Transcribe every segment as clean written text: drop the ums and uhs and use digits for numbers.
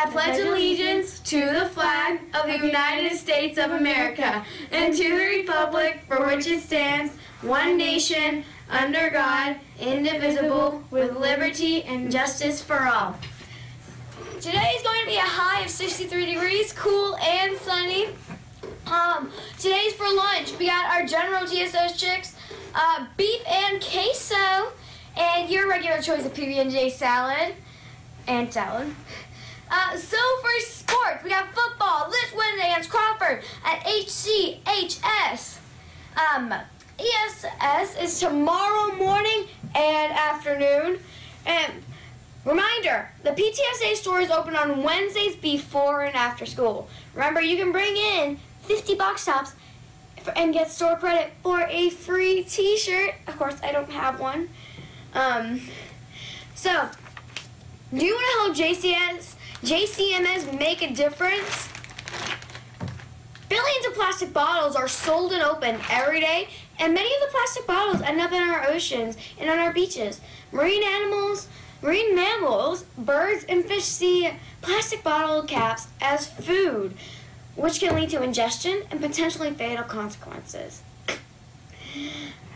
I pledge allegiance to the flag of the United States of America and to the republic for which it stands, one nation, under God, indivisible, with liberty and justice for all. Today is going to be a high of 63 degrees, cool and sunny. Today's for lunch. We got our General TSO's chicks, beef and queso, and your regular choice of PB&J salad and salad. So for sports, we got football this Wednesday against Crawford at HCHS. ESS is tomorrow morning and afternoon. And reminder, the PTSA store is open on Wednesdays before and after school. Remember, you can bring in 50 box tops and get store credit for a free t-shirt. Of course, I don't have one. So, do you want to help JCMS make a difference? Billions of plastic bottles are sold and opened every day, and many of the plastic bottles end up in our oceans and on our beaches. Marine mammals, birds, and fish see plastic bottle caps as food, which can lead to ingestion and potentially fatal consequences.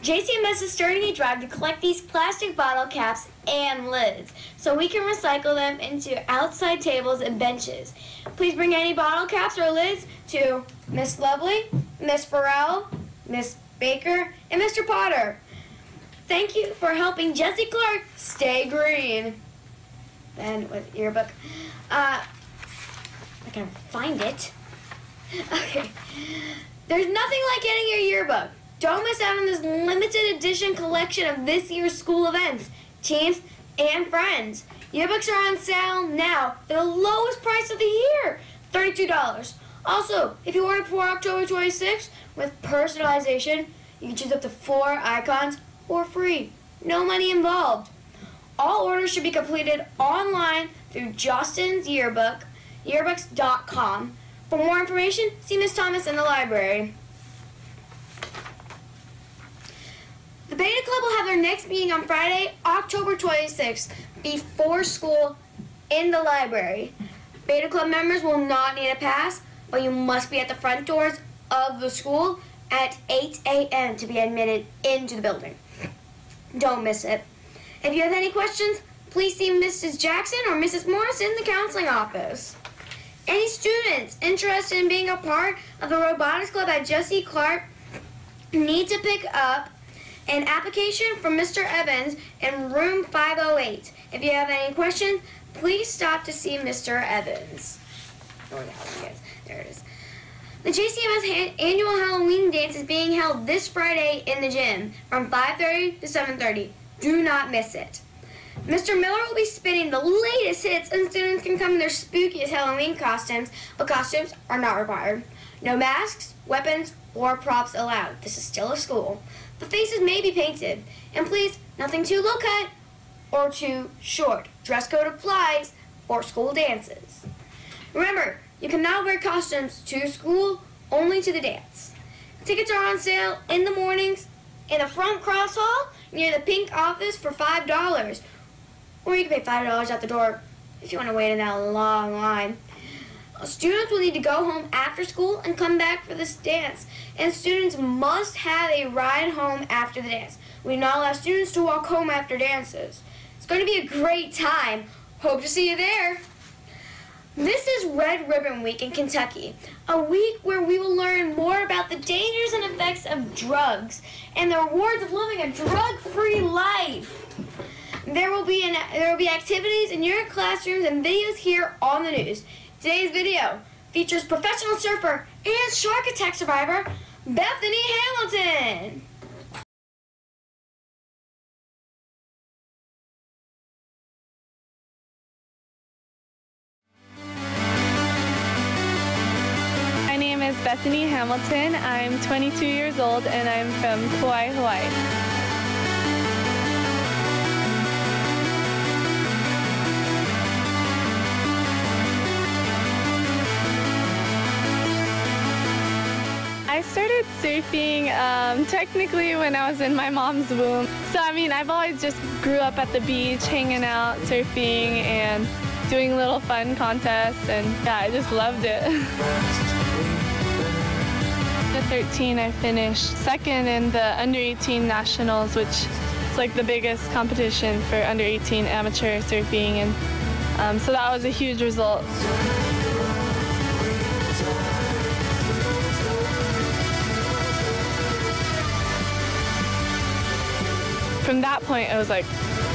JCMS is starting a drive to collect these plastic bottle caps and lids so we can recycle them into outside tables and benches. Please bring any bottle caps or lids to Miss Lovely, Miss Farrell, Miss Baker, and Mr. Potter. Thank you for helping Jesse Clark stay green. Then with yearbook. I can find it. Okay. There's nothing like getting your yearbook. Don't miss out on this limited edition collection of this year's school events, teams, and friends. Yearbooks are on sale now at the lowest price of the year, $32. Also, if you order before October 26th with personalization, you can choose up to 4 icons for free. No money involved. All orders should be completed online through Justin's Yearbook, yearbooks.com. For more information, see Ms. Thomas in the library. The Beta Club will have their next meeting on Friday, October 26th, before school in the library. Beta Club members will not need a pass, but you must be at the front doors of the school at 8 a.m. to be admitted into the building. Don't miss it. If you have any questions, please see Mrs. Jackson or Mrs. Morris in the counseling office. Any students interested in being a part of the Robotics Club at Jesse Clark need to pick up an application from Mr. Evans in room 508. If you have any questions, please stop to see Mr. Evans. Oh, yes, there it is. The JCMS annual Halloween dance is being held this Friday in the gym from 5:30 to 7:30. Do not miss it. Mr. Miller will be spinning the latest hits, and students can come in their spookiest Halloween costumes, but costumes are not required. No masks, weapons, or props allowed. This is still a school. The faces may be painted. And please, nothing too low cut or too short. Dress code applies for school dances. Remember, you cannot wear costumes to school, only to the dance. Tickets are on sale in the mornings in the front cross hall near the pink office for $5. Or you can pay $5 at the door if you want to wait in that long line. Students will need to go home after school and come back for this dance. And students must have a ride home after the dance. We do not allow students to walk home after dances. It's going to be a great time. Hope to see you there. This is Red Ribbon Week in Kentucky, a week where we will learn more about the dangers and effects of drugs and the rewards of living a drug-free life. There will be activities in your classrooms and videos here on the news. Today's video features professional surfer and shark attack survivor, Bethany Hamilton. My name is Bethany Hamilton. I'm 22 years old and I'm from Kauai, Hawaii. I started surfing technically when I was in my mom's womb. So I mean, I've always just grew up at the beach, hanging out, surfing, and doing little fun contests, and yeah, I just loved it. At 13, I finished second in the under-18 nationals, which is like the biggest competition for under-18 amateur surfing, and so that was a huge result. From that point, I was like,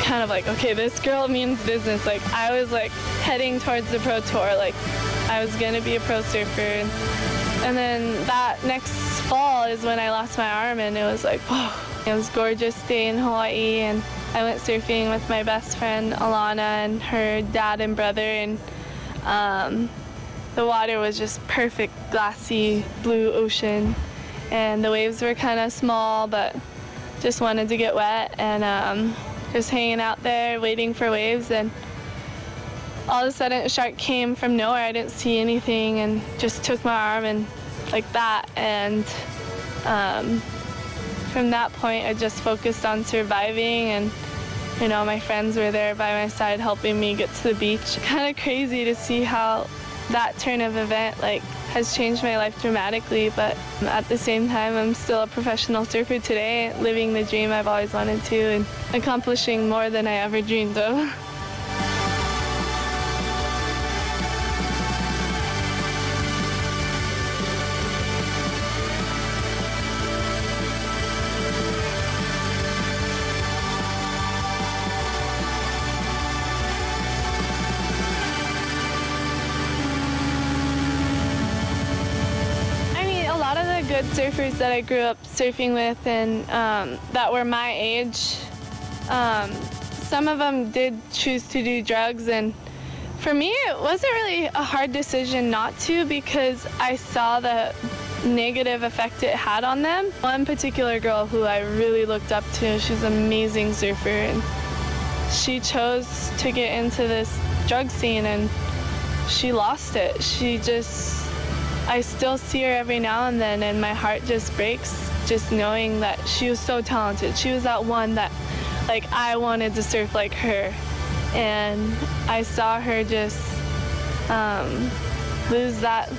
kind of like, okay, this girl means business. Like, I was like heading towards the pro tour. Like, I was gonna be a pro surfer. And then that next fall is when I lost my arm, and it was like, whoa. It was a gorgeous day in Hawaii, and I went surfing with my best friend, Alana, and her dad and brother, and the water was just perfect, glassy, blue ocean. And the waves were kind of small, but just wanted to get wet, and just hanging out there waiting for waves, and all of a sudden a shark came from nowhere. I didn't see anything and just took my arm and like that, and from that point I just focused on surviving, and you know, my friends were there by my side helping me get to the beach. Kind of crazy to see how that turn of event like has changed my life dramatically, but at the same time I'm still a professional surfer today, living the dream I've always wanted to and accomplishing more than I ever dreamed of. Good surfers that I grew up surfing with and that were my age, some of them did choose to do drugs, and for me it wasn't really a hard decision not to, because I saw the negative effect it had on them. One particular girl who I really looked up to, she's an amazing surfer, and she chose to get into this drug scene and she lost it. I still see her every now and then, and my heart just breaks just knowing that she was so talented. She was that one that, like, I wanted to surf like her. And I saw her just lose that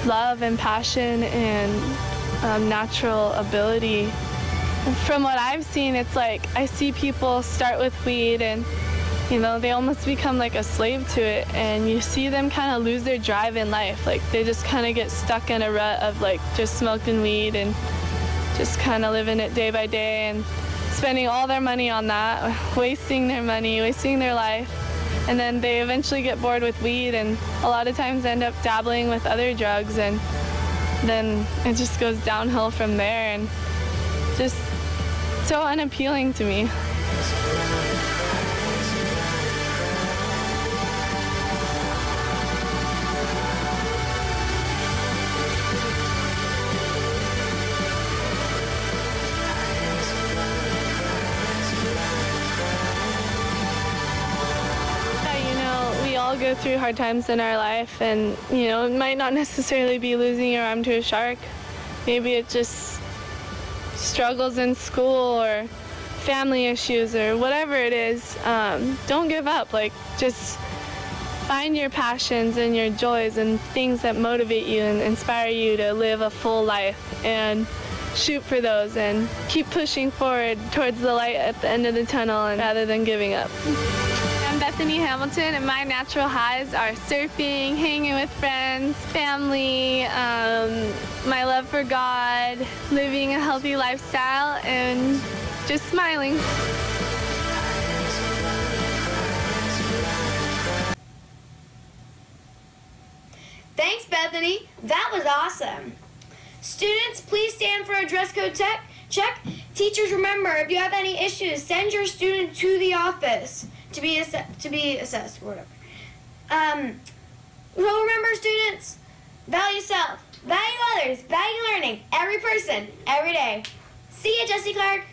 love and passion and natural ability. And from what I've seen, it's like I see people start with weed and you know, they almost become like a slave to it, and you see them kind of lose their drive in life. Like they just kind of get stuck in a rut of like just smoking weed and just kind of living it day by day and spending all their money on that, wasting their money, wasting their life. And then they eventually get bored with weed and a lot of times end up dabbling with other drugs, and then it just goes downhill from there, and just so unappealing to me. Go through hard times in our life, and you know, it might not necessarily be losing your arm to a shark. Maybe it just struggles in school or family issues or whatever it is. Don't give up. Like, just find your passions and your joys and things that motivate you and inspire you to live a full life, and shoot for those and keep pushing forward towards the light at the end of the tunnel, and rather than giving up. I'm Bethany Hamilton, and my natural highs are surfing, hanging with friends, family, my love for God, living a healthy lifestyle, and just smiling. Thanks, Bethany. That was awesome. Students, please stand for a dress code check. Teachers, remember, if you have any issues, send your student to the office to be assessed or whatever. So remember, students, value self, value others, value learning, every person, every day. See ya, Jessie Clark.